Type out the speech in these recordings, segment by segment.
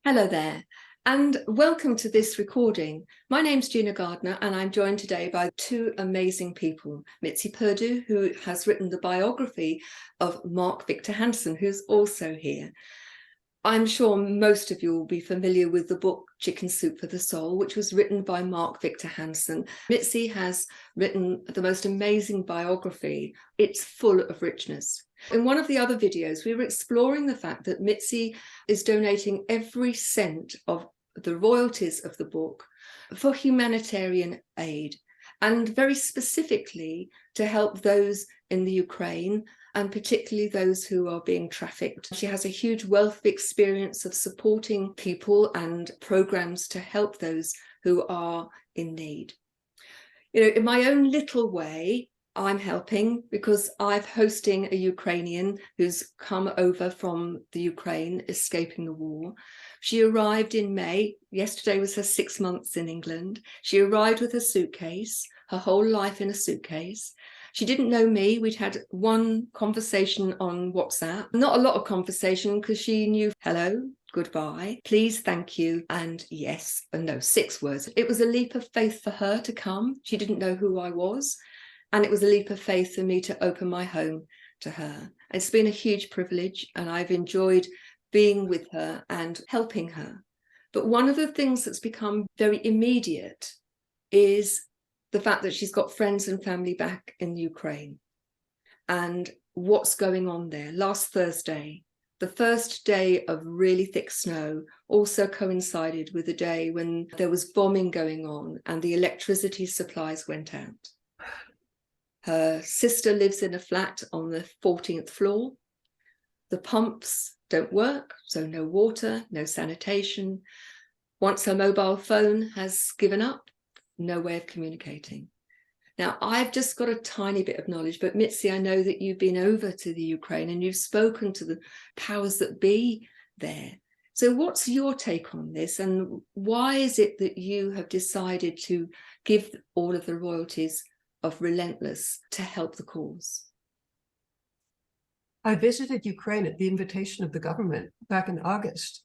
Hello there, and welcome to this recording. My name's Gina Gardner, and I'm joined today by two amazing people. Mitzi Perdue, who has written the biography of Mark Victor Hansen, who's also here. I'm sure most of you will be familiar with the book Chicken Soup for the Soul, which was written by Mark Victor Hansen. Mitzi has written the most amazing biography. It's full of richness. In one of the other videos, we were exploring the fact that Mitzi is donating every cent of the royalties of the book for humanitarian aid, and very specifically to help those in the Ukraine, and particularly those who are being trafficked. She has a huge wealth of experience of supporting people and programs to help those who are in need. You know, in my own little way, I'm helping because I'm hosting a Ukrainian who's come over from the Ukraine, escaping the war. She arrived in May. Yesterday was her 6 months in England. She arrived with a suitcase, her whole life in a suitcase. She didn't know me. We'd had one conversation on WhatsApp. Not a lot of conversation because she knew hello, goodbye, please, thank you, and yes, and no, 6 words. It was a leap of faith for her to come. She didn't know who I was. And it was a leap of faith for me to open my home to her. It's been a huge privilege, and I've enjoyed being with her and helping her. But one of the things that's become very immediate is the fact that she's got friends and family back in Ukraine and what's going on there. Last Thursday, the first day of really thick snow, also coincided with the day when there was bombing going on and the electricity supplies went out. Her sister lives in a flat on the 14th floor. The pumps don't work, so no water, no sanitation. Once her mobile phone has given up, no way of communicating. Now, I've just got a tiny bit of knowledge, but Mitzi, I know that you've been over to the Ukraine and you've spoken to the powers that be there. So what's your take on this, and why is it that you have decided to give all of the royalties of Relentless to help the cause? I visited Ukraine at the invitation of the government back in August,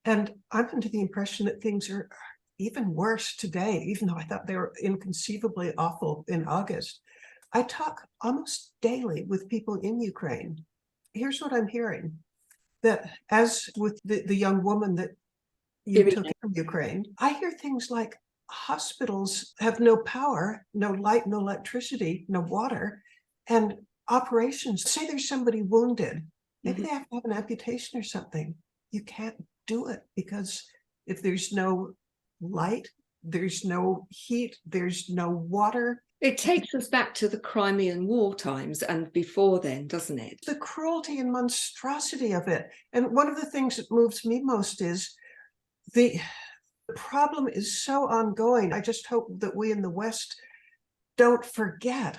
and I'm under the impression that things are even worse today, even though I thought they were inconceivably awful in August. I talk almost daily with people in Ukraine. Here's what I'm hearing, that as with the young woman that you took from Ukraine, I hear things like hospitals have no power, no light, no electricity, no water, and operations, say there's somebody wounded, maybe they have to have an amputation or something. You can't do it because if there's no light, there's no heat, there's no water. It takes us back to the Crimean War times and before then, doesn't it? The cruelty and monstrosity of it. And one of the things that moves me most is the problem is so ongoing. I just hope that we in the West don't forget.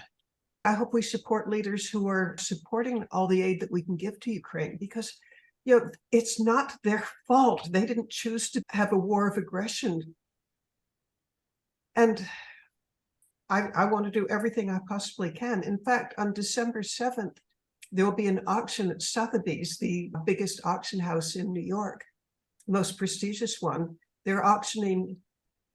I hope we support leaders who are supporting all the aid that we can give to Ukraine, because it's not their fault. They didn't choose to have a war of aggression. And I want to do everything I possibly can. In fact, on December 7th, there will be an auction at Sotheby's, the biggest auction house in New York, most prestigious one. They're auctioning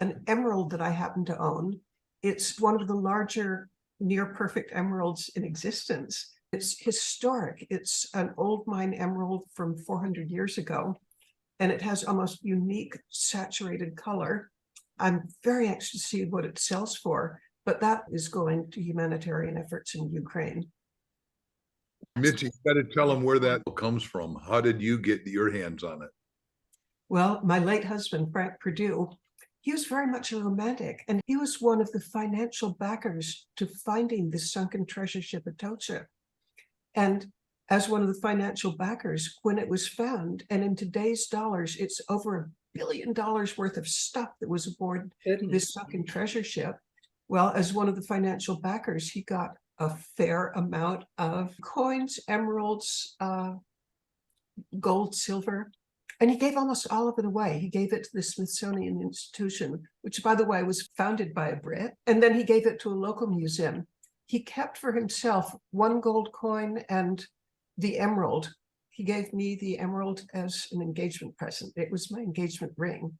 an emerald that I happen to own. It's one of the larger near-perfect emeralds in existence. It's historic. It's an old mine emerald from 400 years ago, and it has almost unique saturated color. I'm very anxious to see what it sells for, but that is going to humanitarian efforts in Ukraine. Mitzi, you got to tell them where that comes from. How did you get your hands on it? Well, my late husband, Frank Perdue, he was very much a romantic, and he was one of the financial backers to finding the sunken treasure ship Atocha. And as one of the financial backers, when it was found, and in today's dollars, it's over $1 billion worth of stuff that was aboard this sunken treasure ship. Well, as one of the financial backers, he got a fair amount of coins, emeralds, gold, silver, and he gave almost all of it away. He gave it to the Smithsonian Institution, which, by the way, was founded by a Brit, and then he gave it to a local museum. He kept for himself 1 gold coin and the emerald, he gave me the emerald as an engagement present. It was my engagement ring.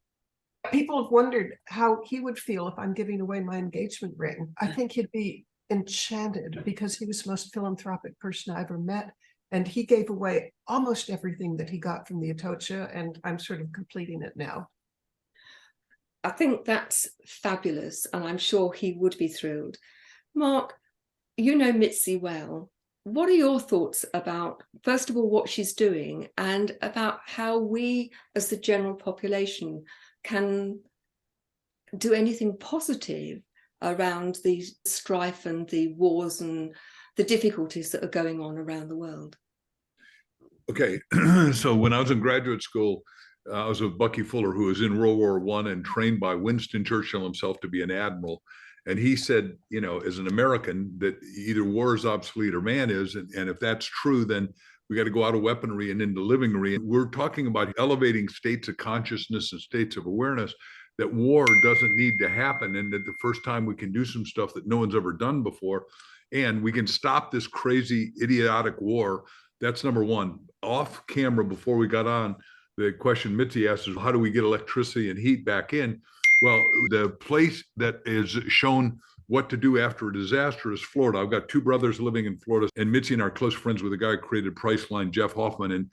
People have wondered how he would feel if I'm giving away my engagement ring. I think he'd be enchanted because he was the most philanthropic person I ever met. And he gave away almost everything that he got from the Atocha, and I'm sort of completing it now. I think that's fabulous, and I'm sure he would be thrilled. Mark, you know Mitzi well. What are your thoughts about, first of all, what she's doing, and about how we as the general population can do anything positive around the strife and the wars and the difficulties that are going on around the world? Okay, so when I was in graduate school, I was with Bucky Fuller, who was in World War I and trained by Winston Churchill himself to be an admiral. And he said, you know, as an American, that either war is obsolete or man is. And if that's true, then we got to go out of weaponry and into livingry. And we're talking about elevating states of consciousness and states of awareness, that war doesn't need to happen. And that the first time we can do some stuff that no one's ever done before, and we can stop this crazy, idiotic war. That's number one. Off camera, before we got on, the question Mitzi asked is, how do we get electricity and heat back in? Well, the place that is shown what to do after a disaster is Florida. I've got two brothers living in Florida, and Mitzi and I are close friends with a guy who created Priceline, Jeff Hoffman. And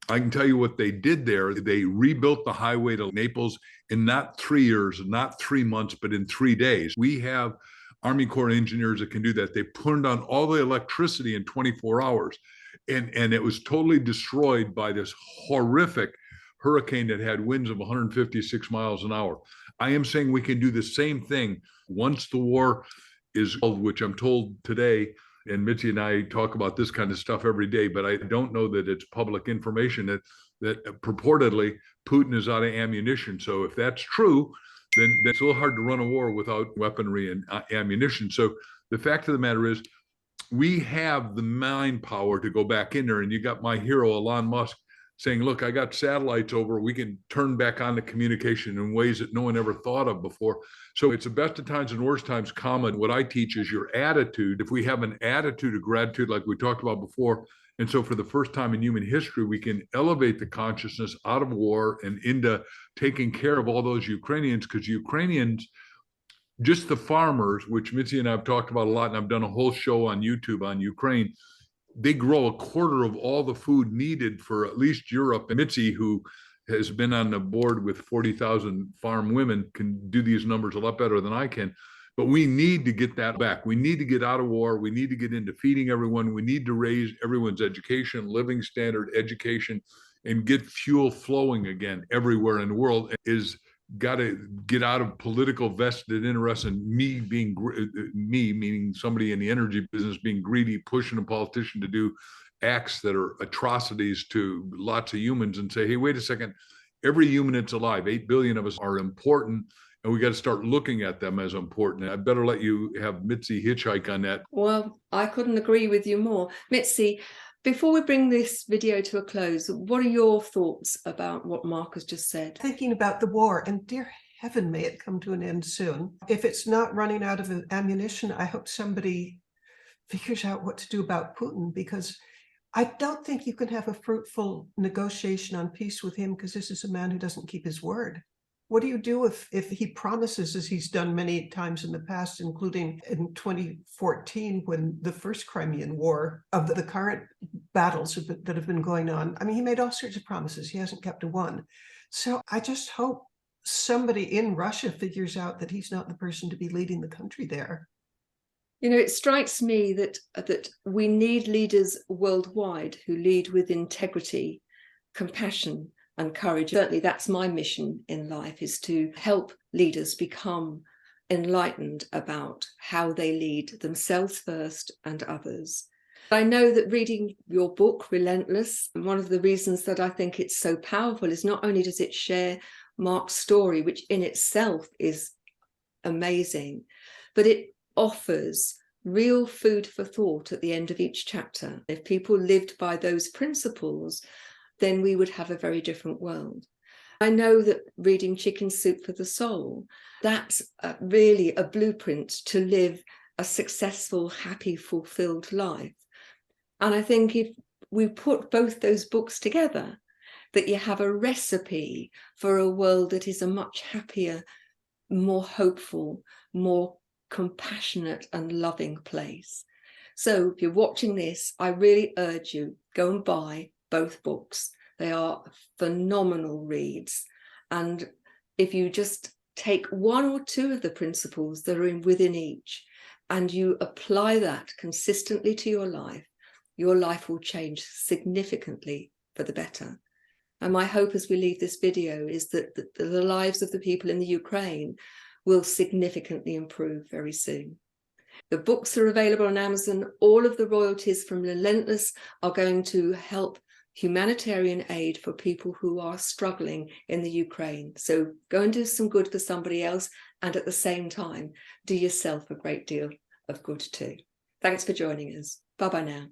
I can tell you what they did there. They rebuilt the highway to Naples in not 3 years, not 3 months, but in 3 days. We have Army Corps engineers that can do that. They turned on all the electricity in 24 hours. And it was totally destroyed by this horrific hurricane that had winds of 156 miles an hour. I am saying we can do the same thing once the war is, which I'm told today, and Mitzi and I talk about this kind of stuff every day, but I don't know that it's public information that purportedly Putin is out of ammunition. So if that's true, then it's a little hard to run a war without weaponry and ammunition. So the fact of the matter is, we have the mind power to go back in there. And you got my hero, Elon Musk, saying, look, I got satellites over, we can turn back on the communication in ways that no one ever thought of before. So it's the best of times and worst times, common. What I teach is your attitude. If we have an attitude of gratitude, like we talked about before, and so for the first time in human history, we can elevate the consciousness out of war and into taking care of all those Ukrainians, because Ukrainians, just the farmers, which Mitzi and I have talked about a lot, and I've done a whole show on YouTube on Ukraine, they grow a quarter of all the food needed for at least Europe. And Mitzi, who has been on the board with 40,000 farm women, can do these numbers a lot better than I can. But we need to get that back. We need to get out of war. We need to get into feeding everyone. We need to raise everyone's education, living standard education, and get fuel flowing again everywhere in the world. Is got to get out of political vested interest and me being me, meaning somebody in the energy business, being greedy, pushing a politician to do acts that are atrocities to lots of humans, and say, hey, wait a second, every human that's alive, 8 billion of us, are important, and we got to start looking at them as important. I better let you have Mitzi hitchhike on that. Well, I couldn't agree with you more. Mitzi, before we bring this video to a close, what are your thoughts about what Mark has just said? Thinking about the war, and dear heaven, may it come to an end soon. If it's not running out of ammunition, I hope somebody figures out what to do about Putin, because I don't think you can have a fruitful negotiation on peace with him, because this is a man who doesn't keep his word. What do you do if he promises, as he's done many times in the past, including in 2014, when the first Crimean War, of the current battles that have been going on? I mean, he made all sorts of promises. He hasn't kept a one. So I just hope somebody in Russia figures out that he's not the person to be leading the country there. You know, it strikes me that we need leaders worldwide who lead with integrity, compassion, and courage. Certainly that's my mission in life, is to help leaders become enlightened about how they lead themselves first and others. I know that reading your book, Relentless, one of the reasons that I think it's so powerful is not only does it share Mark's story, which in itself is amazing, but it offers real food for thought at the end of each chapter. If people lived by those principles, then we would have a very different world. I know that reading Chicken Soup for the Soul, that's really a blueprint to live a successful, happy, fulfilled life. And I think if we put both those books together, that you have a recipe for a world that is a much happier, more hopeful, more compassionate and loving place. So if you're watching this, I really urge you, go and buy both books. They are phenomenal reads. And if you just take one or two of the principles that are within each, and you apply that consistently to your life will change significantly for the better. And my hope as we leave this video is that the lives of the people in the Ukraine will significantly improve very soon. The books are available on Amazon. All of the royalties from Relentless are going to help humanitarian aid for people who are struggling in the Ukraine. So go and do some good for somebody else, and at the same time, do yourself a great deal of good too. Thanks for joining us. Bye-bye now.